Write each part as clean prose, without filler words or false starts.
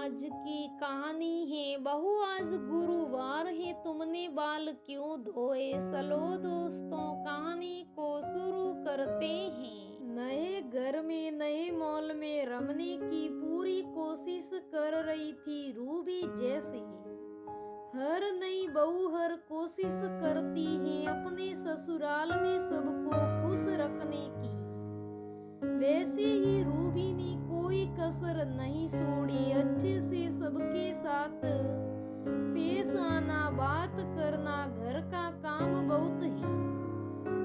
आज की कहानी है। बहू आज गुरुवार है, तुमने बाल क्यों धोए। चलो दोस्तों कहानी को शुरू करते हैं। नए घर में नए मॉल में रमने की पूरी कोशिश कर रही थी रूबी। जैसे हर नई बहू हर कोशिश करती है अपने ससुराल में सबको खुश रखने की, वैसे ही रूबी ने कोई कसर नहीं छोड़ी। अच्छे से सबके साथ पेश आना, बात करना, घर का काम बहुत ही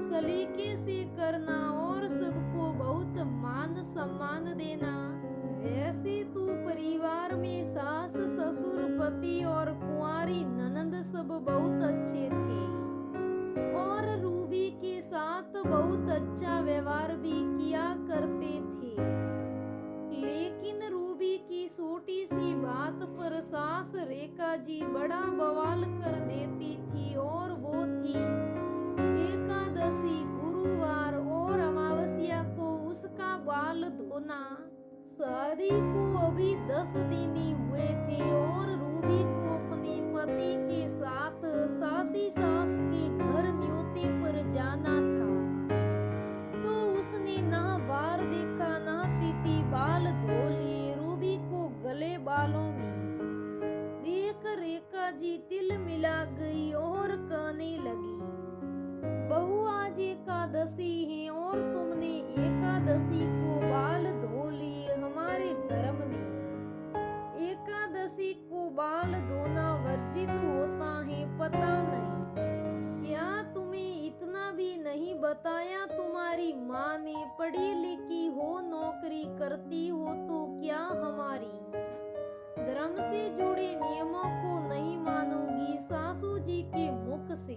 सलीके से करना और सबको बहुत मान सम्मान देना। वैसे तो परिवार में सास ससुर पति और कुंवारी ननंद सब बहुत अच्छे थे और रूबी के साथ बहुत अच्छा व्यवहार भी किया करते थे। लेकिन रूबी की छोटी सी बात पर सास रेखा जी बड़ा बवाल कर देती थी और वो थी एकादशी, गुरुवार और अमावस्या को उसका बाल धोना। शादी को अभी 10 दिन ही हुए थे और रूबी को अपने पति के साथ सासी सास के घर न्योते पर जाना था, तो उसने ना वार देखा ना तिथि, बाल धो लिए। रूबी को गले बालों में देख रेखा जी तिल मिला गई और कहने लगी, बहू आज एकादशी है और तुमने एकादशी को बाल धो लिए। हमारे धर्म में एकादशी को बाल धोना वर्जित होता है, पता नहीं क्या तुम्हें इतना भी नहीं बताया तुम्हारी माँ ने। पढ़ी लिखी हो, नौकरी करती हो तो क्या हमारी धर्म से जुड़े नियमों को नहीं मानोगी। सासू जी के मुख से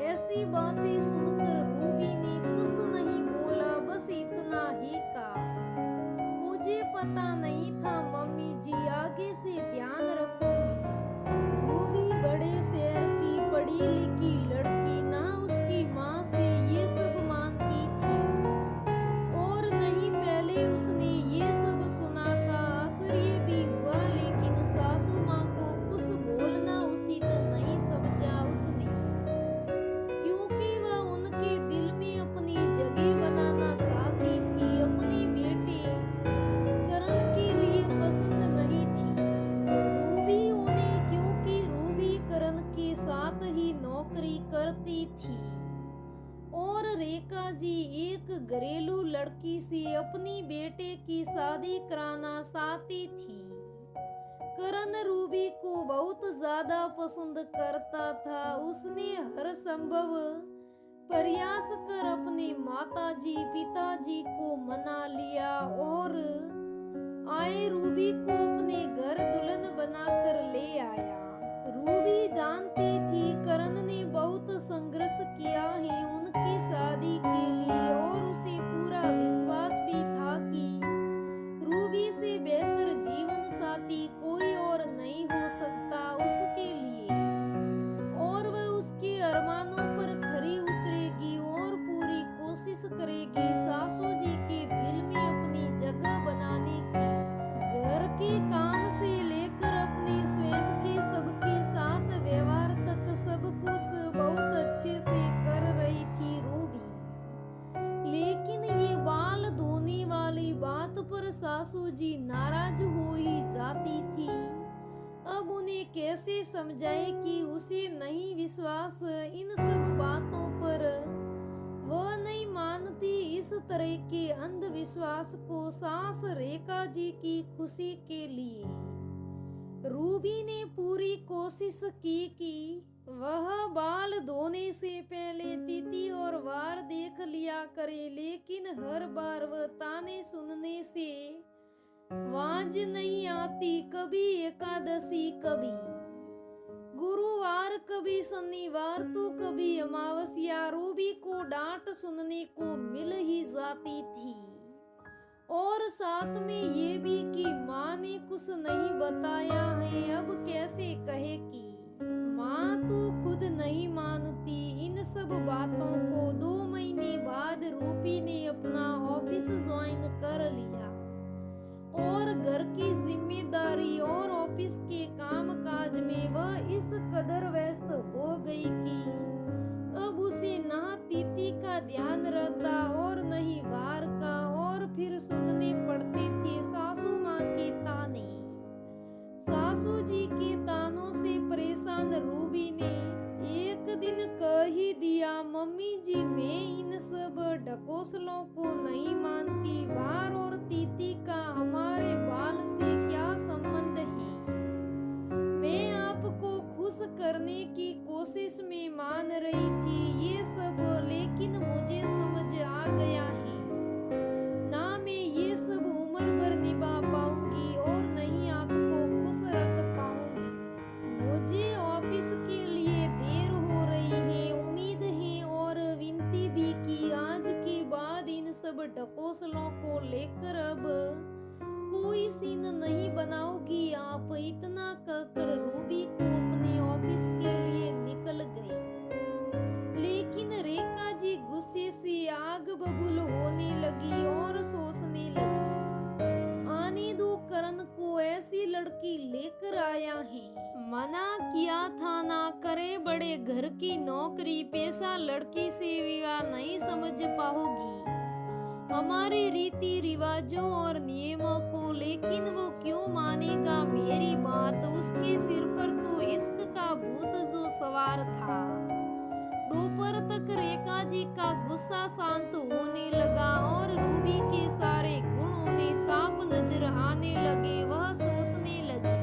ऐसी बातें सुनकर रूबी ने कुछ नहीं बोला, बस इतना ही कहा, मुझे पता नहीं था मम्मी जी, आगे से ध्यान रखूंगी। रूबी बड़े शहर की पढ़ी लिखी लड़की, ना उसकी माँ से ये सब मानती थी और नहीं पहले उसने ये सब सुना था। आश्चर्य भी हुआ, लेकिन सासू माँ को कुछ बोलना उचित नहीं समझा उसने, क्योंकि वह उनके दिल में अपनी जगह बनाना चाहती थी। अपने बेटे करण के लिए पसंद नहीं थी रूबी उन्हें, क्योंकि रूबी करण के साथ ही नौकरी करती थी और रेखा जी एक घरेलू लड़की से अपनी बेटे की शादी कराना चाहती थी। करण रूबी को बहुत ज्यादा पसंद करता था। उसने हर संभव प्रयास कर अपने माताजी पिताजी को मना लिया और आए रूबी को अपने घर दुल्हन बनाकर ले आया। रूबी जानती थी करण ने बहुत संघर्ष किया है उनकी शादी के लिए और उसे पूरा विश्वास भी था कि रूबी से बेहतर जीवन साथी कोई और नहीं हो सकता उसके लिए, और वह उसके अरमानों पर खरी उतरेगी और पूरी कोशिश करेगी सासू जी के दिल में अपनी जगह बनाने की। घर के काम से लेकर अपने स्वयं के सबके साथ व्यवहार तक सब कुछ बहुत अच्छे से कर रही थी रूबी। लेकिन ये बाल धोने वाली बात पर सासू जी नाराज हो ही जाती थी। अब उन्हें कैसे समझाए कि उसे नहीं विश्वास इन सब बातों पर, वह नहीं मानती इस तरह के अंधविश्वास को। सास रेखा जी की खुशी के लिए रूबी ने पूरी कोशिश की कि वह बाल धोने से पहले तिथि और वार देख लिया करे, लेकिन हर बार वह ताने सुनने से वाज नहीं आती। कभी एकादशी, कभी गुरुवार, कभी शनिवार तो कभी अमावस्या। रूबी को डांट सुनने को मिल ही जाती थी और साथ में ये भी कि माँ ने कुछ नहीं बताया है, अब कैसे कहे कि माँ तो खुद नहीं मानती इन सब बातों को। 2 महीने बाद रूबी ने अपना ऑफिस ज्वाइन कर लिया और घर की जिम्मेदारी और ऑफिस के काम काज में वह इस कदर व्यस्त हो गई कि अब उसे ना तीती का ध्यान रहता और न ही वार का। और फिर सुनने पड़ते थे सासू माँ के ताने। सासू जी के तानों से परेशान रूबी ने एक दिन कह ही दिया, मम्मी जी मैं इन सब ढकोसलों को नहीं मानती। वार और तीती का हमारे बाल से क्या संबंध है। मैं आपको खुश करने की कोशिश में मान रही थी ये सब, लेकिन मुझे समझ आ गया है ना मैं ये सब उम्र भर निभा पाऊंगी और नहीं आपको खुश रख पाऊंगी। मुझे ऑफिस के लिए देर हो रही है। उम्मीद है और विनती भी कि आज के बाद इन सब ढकोसलों को लेकर अब कोई सीन नहीं बनाओगी आप। इतना कहकर रूबी को अपने ऑफिस के लिए निकल गई। लेकिन रेखा जी गुस्से से आग बबूल होने लगी और सोचने लगी, आने दो करण को, ऐसी लड़की लेकर आया है। मना किया था ना करे, बड़े घर की नौकरी पेशा लड़की से विवाह नहीं समझ पाओगी हमारे रीति रिवाजों और नियमों को। लेकिन वो क्यों मानेगा मेरी बात। उसके सिर पर तो इश्क का भूत जो सवार था। दोपहर तक रेखा जी का गुस्सा शांत होने लगा और रूबी के सारे गुण उन्हें साफ नजर आने लगे। वह सोचने लगी,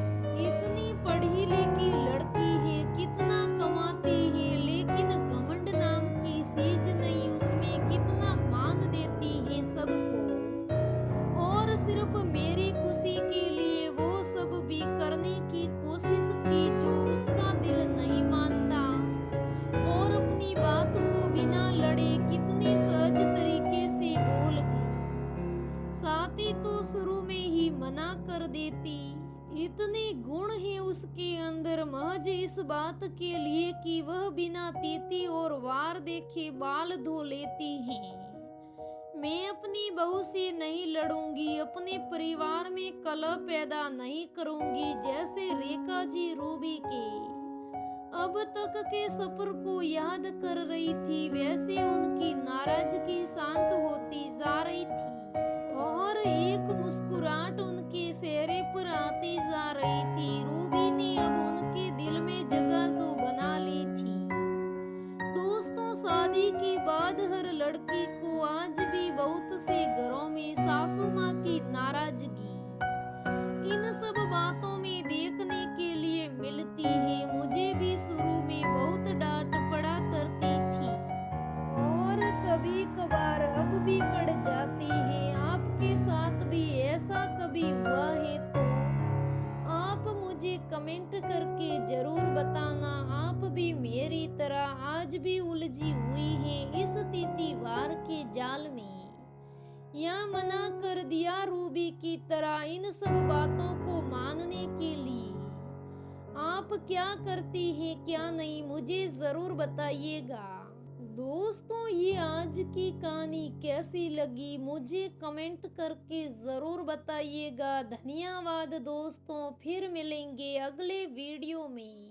इतनी पढ़ी लिखी लड़की है, कितना कमाती है, लेकिन घमंड नाम की चीज नहीं, उसमें कितना मान देती है सबको। और सिर्फ मेरी खुशी के लिए वो सब भी करने की कोशिश की जो उसका दिल नहीं मानता। और अपनी बात को बिना लड़े कितने सहज तरीके से बोल गई। साथी तो शुरू में ही मना कर देती। इतने गुण हैं उसके अंदर महज इस बात के लिए कि वह बिना तीती और वार देखे बाल धो लेती हैं। मैं अपनी बहू से नहीं लड़ूंगी, अपने परिवार में कलह पैदा नहीं करूंगी। जैसे रेखा जी रूबी के अब तक के सफर को याद कर रही थी, वैसे उनकी नाराजगी शांत होती जा रही थी और एक मुस्कुराहट उनके चेहरे पर आती जा रही थी। रूबी ने अब उनके दिल में जगह जो बना ली थी। दोस्तों, शादी के बाद हर लड़की को आज भी बहुत से घरों में सासू माँ की नाराजगी इन सब बातों में देखने के लिए मिलती है। मुझे भी शुरू में बहुत डांट पड़ा करती थी और कभी कभार अब भी पड़ जाती है। आपके साथ भी ऐसा कभी हुआ है तो आप मुझे कमेंट करके जरूर बताना। आप भी मेरी तरह आज भी उलझी हुई हैं इस तीतीवार के जाल में, या मना कर दिया रूबी की तरह इन सब बातों को मानने के लिए। आप क्या करती हैं क्या नहीं, मुझे जरूर बताइएगा। दोस्तों, ये आज की कहानी कैसी लगी मुझे कमेंट करके जरूर बताइएगा। धन्यवाद दोस्तों, फिर मिलेंगे अगले वीडियो में।